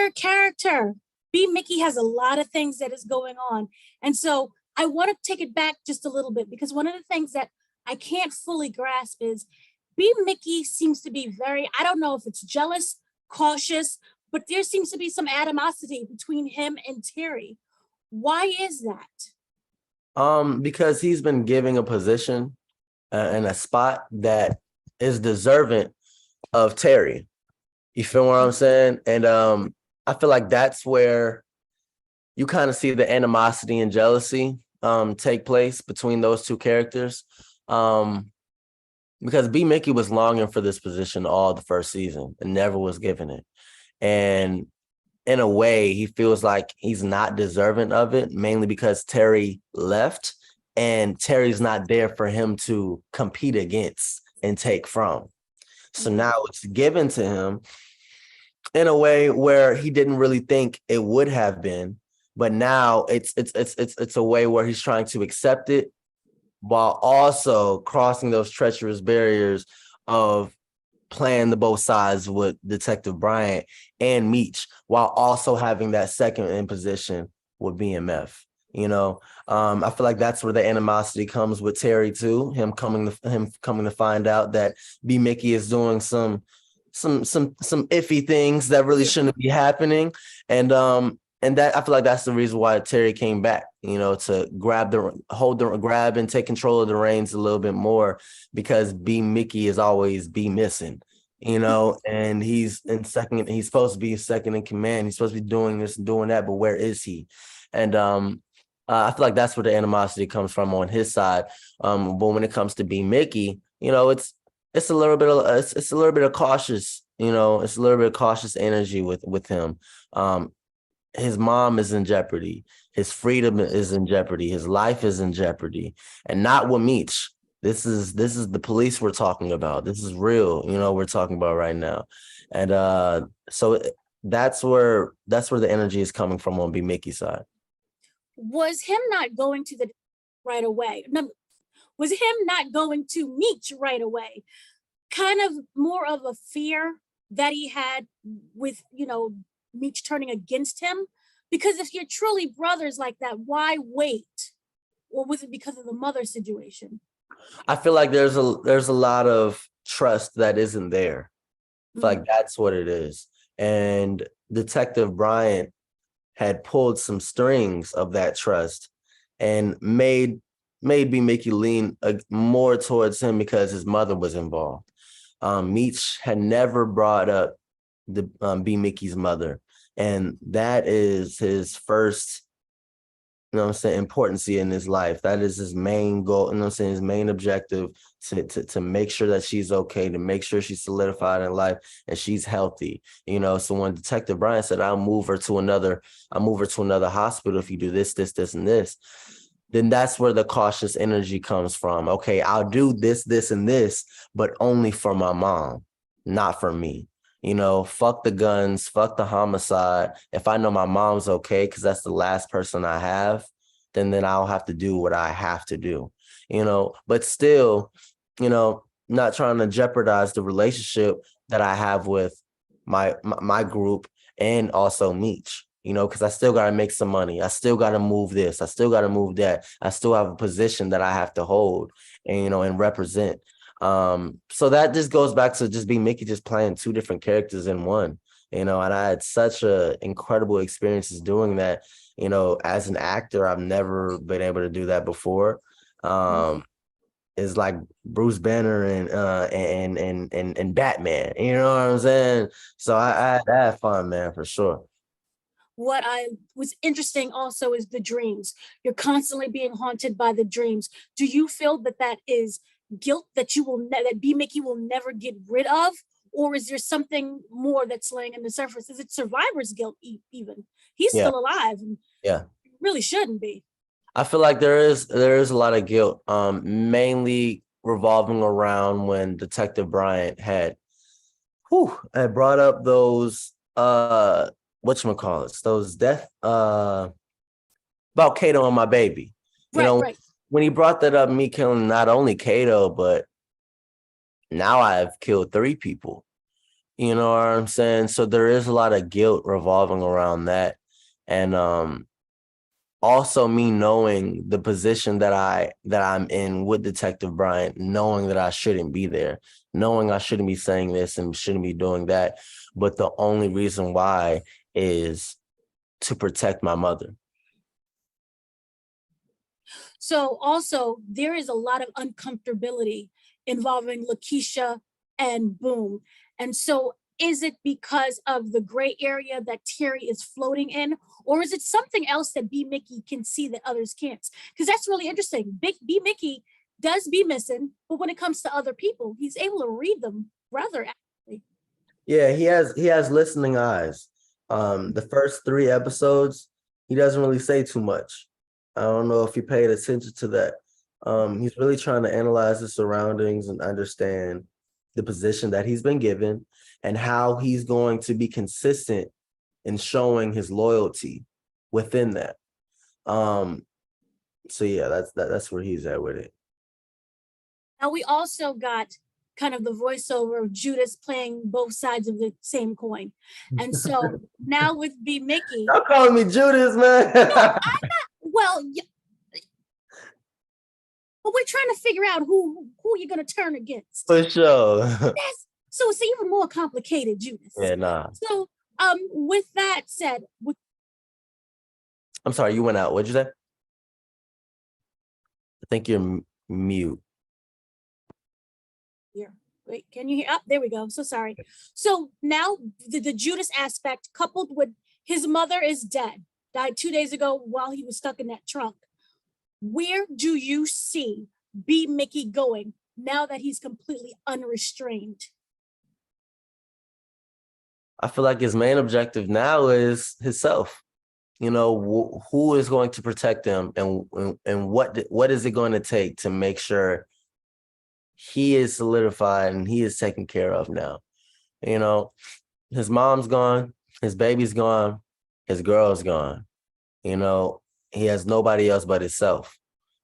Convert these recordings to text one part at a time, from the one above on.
another character. B-Mickie has a lot of things that is going on. And so I want to take it back just a little bit, because one of the things that I can't fully grasp is B-Mickie seems to be very, I don't know if it's jealous, cautious, but there seems to be some animosity between him and Terry. Why is that? Because he's been giving a position and a spot that is deserving of Terry. You feel what I'm saying? And I feel like that's where you kind of see the animosity and jealousy take place between those two characters. Because B-Mickie was longing for this position all the first season and never was given it. And in a way, he feels like he's not deserving of it, mainly because Terry left and Terry's not there for him to compete against and take from. So now it's given to him in a way where he didn't really think it would have been, but now it's a way where he's trying to accept it while also crossing those treacherous barriers of playing the both sides with Detective Bryant and Meech, while also having that second in position with BMF. You know, I feel like that's where the animosity comes with Terry too. Him coming to find out that B-Mickie is doing some iffy things that really shouldn't be happening, and that I feel like that's the reason why Terry came back. You know, to grab and take control of the reins a little bit more, because B-Mickie is always be missing. You know, and he's supposed to be second in command. He's supposed to be doing this and doing that, but where is he? And I feel like that's where the animosity comes from on his side. But when it comes to B-Mickie, you know, it's a little bit of cautious. You know, it's a little bit of cautious energy with him. His mom is in jeopardy. His freedom is in jeopardy. His life is in jeopardy, and not with Meech. This is the police we're talking about. This is real, you know, we're talking about right now. And so that's where the energy is coming from on B-Mickie's side. Was him not going to the right away? No, was him not going to Meech right away kind of more of a fear that he had with, you know, Meech turning against him? Because if you're truly brothers like that, why wait? Or was it because of the mother situation? I feel like there's a lot of trust that isn't there. I feel like that's what it is. And Detective Bryant had pulled some strings of that trust and made B-Mickie lean more towards him because his mother was involved. Meech had never brought up the B-Mickie's mother, and that is his first, you know what I'm saying, importancy in his life. That is his main goal, you know what I'm saying, his main objective, to make sure that she's okay, to make sure she's solidified in life and she's healthy. You know, so when Detective Bryant said, I'll move her to another hospital if you do this, and this, then that's where the cautious energy comes from. Okay, I'll do this, and this, but only for my mom, not for me. You know, fuck the guns, fuck the homicide. If I know my mom's okay, because that's the last person I have, then I'll have to do what I have to do, you know, but still, you know, not trying to jeopardize the relationship that I have with my group and also Meech, you know, because I still got to make some money. I still got to move this. I still got to move that. I still have a position that I have to hold and, you know, and represent. So that just goes back to just B-Mickie just playing two different characters in one, you know, and I had such incredible experiences doing that. You know, as an actor, I've never been able to do that before. It's like Bruce Banner and Batman, you know what I'm saying? So I had fun, man, for sure. What I was interesting also is the dreams. You're constantly being haunted by the dreams. Do you feel that is guilt that that B-Mickie will never get rid of, or is there something more that's laying in the surface? Is it survivor's guilt even? He's still alive, and really shouldn't be. I feel like there is a lot of guilt, mainly revolving around when Detective Bryant had brought up those whatchamacallits, those death about Kato and my baby. You know, when he brought that up, me killing not only Kato, but now I've killed 3 people, You know what I'm saying? So there is a lot of guilt revolving around that. And also me knowing the position that I'm in with Detective Bryant, knowing that I shouldn't be there, knowing I shouldn't be saying this and shouldn't be doing that. But the only reason why is to protect my mother. So also there is a lot of uncomfortability involving Lakeisha and Boom. And so is it because of the gray area that Terry is floating in, or is it something else that B-Mickie can see that others can't? Because that's really interesting. B-Mickie does be missing, but when it comes to other people, he's able to read them rather accurately. Yeah, he has listening eyes. The first 3 episodes, he doesn't really say too much. I don't know if you paid attention to that. He's really trying to analyze the surroundings and understand the position that he's been given and how he's going to be consistent in showing his loyalty within that. So yeah, that's where he's at with it. Now we also got kind of the voiceover of Judas playing both sides of the same coin. And so now with B-Mickie. Y'all calling me Judas, man. No, I'm not. Well, but we're trying to figure out who you're going to turn against. For sure. So it's even more complicated, Judas. Yeah, nah. So with that said, I'm sorry, you went out. What'd you say? I think you're mute. Here, wait, can you hear? Oh, there we go. So sorry. So now the Judas aspect coupled with his mother is dead, died 2 days ago while he was stuck in that trunk. Where do you see B-Mickie going now that he's completely unrestrained? I feel like his main objective now is himself. You know, who is going to protect him, and what is it going to take to make sure he is solidified and he is taken care of now? You know, his mom's gone, his baby's gone, his girl's gone. You know, he has nobody else but himself.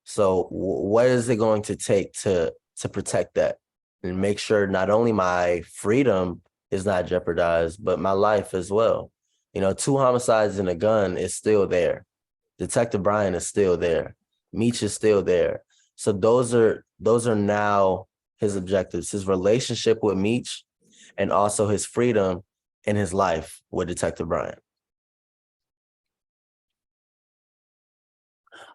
So what is it going to take to protect that and make sure not only my freedom is not jeopardized, but my life as well? You know, 2 homicides and a gun is still there. Detective Bryant is still there. Meech is still there. So those are now his objectives, his relationship with Meech and also his freedom and his life with Detective Bryant.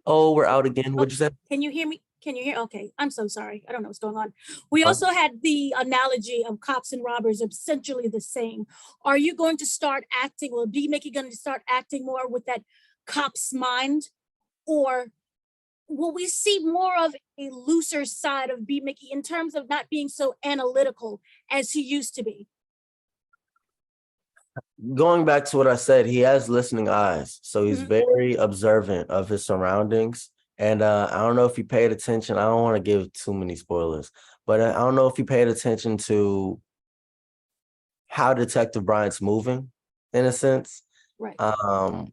Oh, we're out again. What'd you say? Can you hear me? Can you hear? Okay, I'm so sorry. I don't know what's going on. We also had the analogy of cops and robbers essentially the same. Are you going to start acting, or B-Mickie going to start acting more with that cop's mind? Or will we see more of a looser side of B-Mickie in terms of not being so analytical as he used to be? Going back to what I said, he has listening eyes. So he's very observant of his surroundings. And I don't know if you paid attention. I don't want to give too many spoilers, but I don't know if you paid attention to how Detective Bryant's moving, in a sense. Right.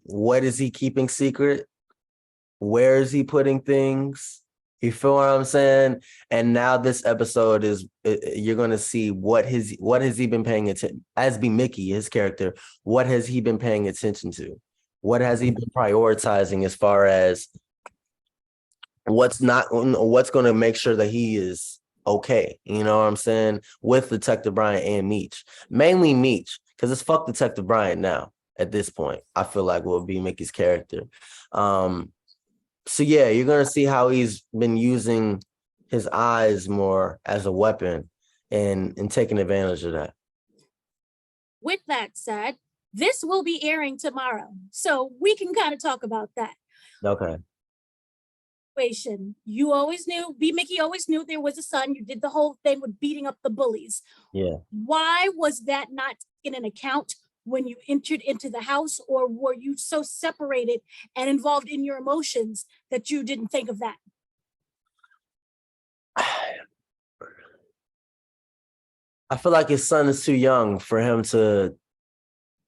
What is he keeping secret? Where is he putting things? You feel what I'm saying? And now this episode is, you're going to see what has he been paying attention, as B-Mickie, his character, what has he been paying attention to? What has he been prioritizing as far as what's going to make sure that he is okay? You know what I'm saying? With Detective Bryant and Meech. Mainly Meech, because it's fuck Detective Bryant now at this point. I feel like will be Mickey's character. So yeah, you're going to see how he's been using his eyes more as a weapon and taking advantage of that. With that said, this will be airing tomorrow, so we can kind of talk about that. Okay. You always knew, B-Mickie always knew there was a son. You did the whole thing with beating up the bullies. Yeah. Why was that not taken into account when you entered into the house, or were you so separated and involved in your emotions that you didn't think of that? I feel like his son is too young for him to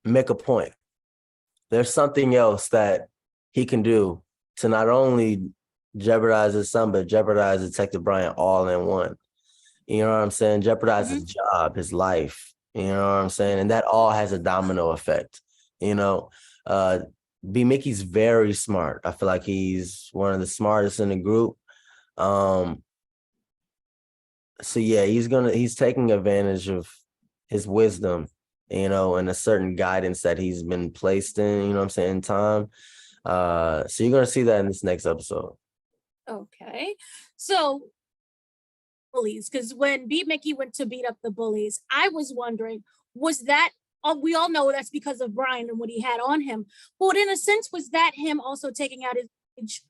make a point. There's something else that he can do to not only jeopardize his son, but jeopardize Detective Bryant all in one. You know what I'm saying? Jeopardize his job, his life, You know what I'm saying? And that all has a domino effect. You know, B-Mickie's very smart. I feel like he's one of the smartest in the group. So yeah, he's taking advantage of his wisdom, you know, and a certain guidance that he's been placed in, you know what I'm saying, in time. So you're gonna see that in this next episode. Okay. So bullies, because when B-Mickie went to beat up the bullies, I was wondering, was that we all know that's because of Brian and what he had on him. But in a sense, was that him also taking out his rage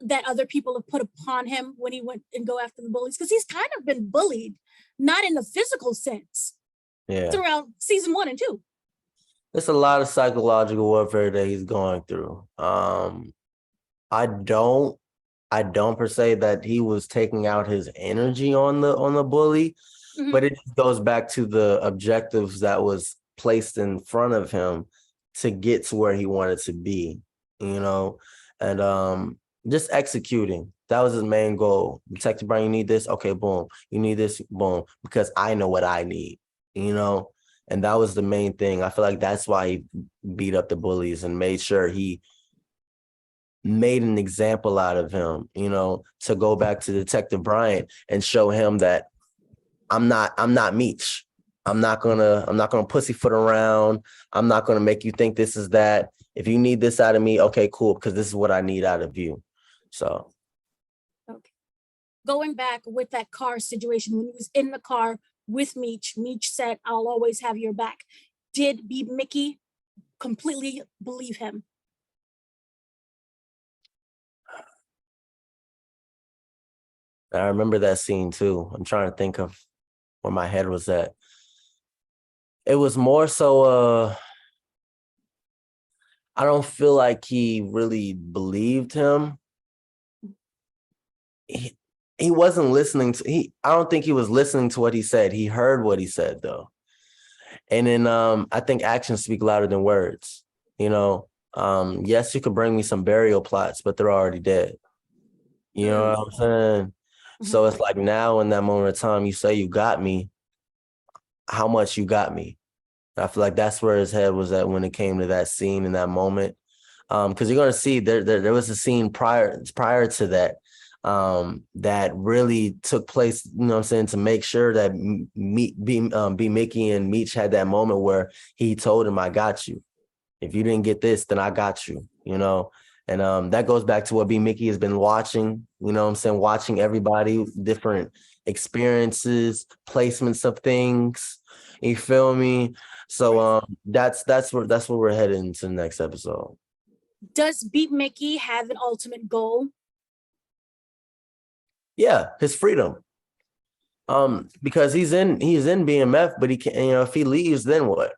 that other people have put upon him when he went and go after the bullies? Because he's kind of been bullied, not in the physical sense, Yeah. throughout season 1 and 2. There's a lot of psychological warfare that he's going through. I don't per se that he was taking out his energy on the bully, but it goes back to the objectives that was placed in front of him to get to where he wanted to be, you know, and just executing. That was his main goal. Detective Brian, you need this? Okay, boom. You need this? Boom. Because I know what I need, you know? And that was the main thing. I feel like that's why he beat up the bullies and made sure he made an example out of him, you know, to go back to Detective Bryant and show him that I'm not Meech. I'm not gonna pussyfoot around. I'm not gonna make you think this is that. If you need this out of me, okay, cool, because this is what I need out of you. So okay. Going back with that car situation, when he was in the car with Meech said, "I'll always have your back." Did B-Mickie completely believe him? I remember that scene too. I'm trying to think of where my head was at. It was more so I don't feel like he really believed him. He wasn't listening to I don't think he was listening to what he said. He heard what he said though. And then I think actions speak louder than words. You know, yes, you could bring me some burial plots, but they're already dead. You know what I'm saying? So it's like now in that moment of time, you say you got me. How much you got me? I feel like that's where his head was at when it came to that scene in that moment. Because you're gonna see there was a scene prior to that that really took place, you know what I'm saying, to make sure that B-Mickie and Meech had that moment where he told him, I got you. If you didn't get this, then I got you, you know? And that goes back to what B-Mickie has been watching, you know what I'm saying, watching everybody, different experiences, placements of things, you feel me? So that's where we're heading into the next episode. Does B-Mickie have an ultimate goal? Yeah, his freedom. Because he's in BMF, but he can't, you know, if he leaves, then what?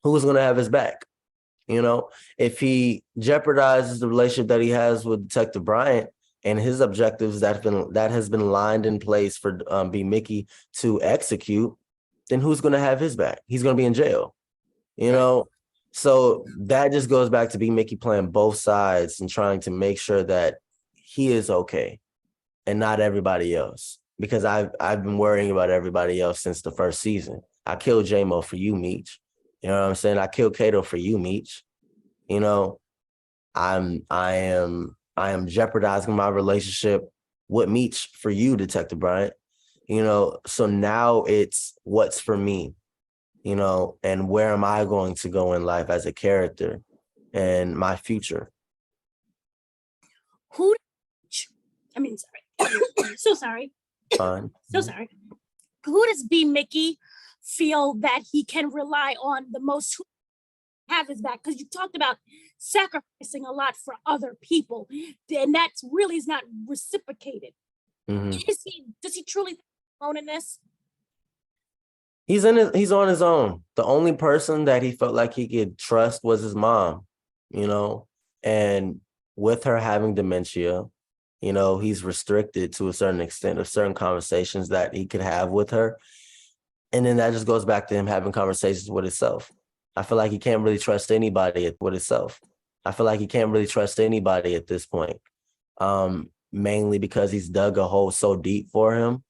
Who's gonna have his back? You know, if he jeopardizes the relationship that he has with Detective Bryant and his objectives that has been lined in place for B-Mickie to execute, then who's gonna have his back? He's gonna be in jail. You know, so that just goes back to B-Mickie playing both sides and trying to make sure that he is okay and not everybody else. Because I've been worrying about everybody else since the first season. I killed J-Mo for you, Meech. You know what I'm saying? I killed Kato for you, Meech. You know, I am jeopardizing my relationship with Meech for you, Detective Bryant. You know, so now it's what's for me, you know, and where am I going to go in life as a character and my future. So sorry. Fine. So sorry. Who does B-Mickie feel that he can rely on the most, who have his back? Because you talked about sacrificing a lot for other people, and that really is not reciprocated. Does he truly own in this? He's on his own. The only person that he felt like he could trust was his mom, you know, and with her having dementia, you know, he's restricted to a certain extent of certain conversations that he could have with her. And then that just goes back to him having conversations with himself. I feel like he can't really trust anybody with himself. I feel like he can't really trust anybody at this point, mainly because he's dug a hole so deep for him.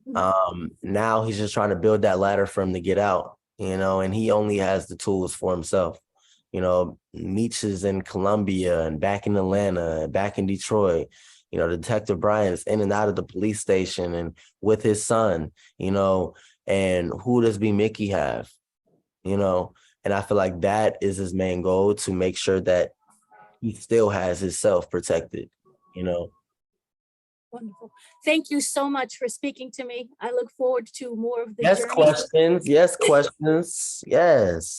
Now he's just trying to build that ladder for him to get out. and he only has the tools for himself. Meech is in Colombia and back in Atlanta and back in Detroit. Detective Brian is in and out of the police station and with his son, and who does B-Mickie have? And I feel like that is his main goal, to make sure that he still has himself protected. Wonderful. Thank you so much for speaking to me. I look forward to more of the Yes, journey. questions. Yes, questions. Yes.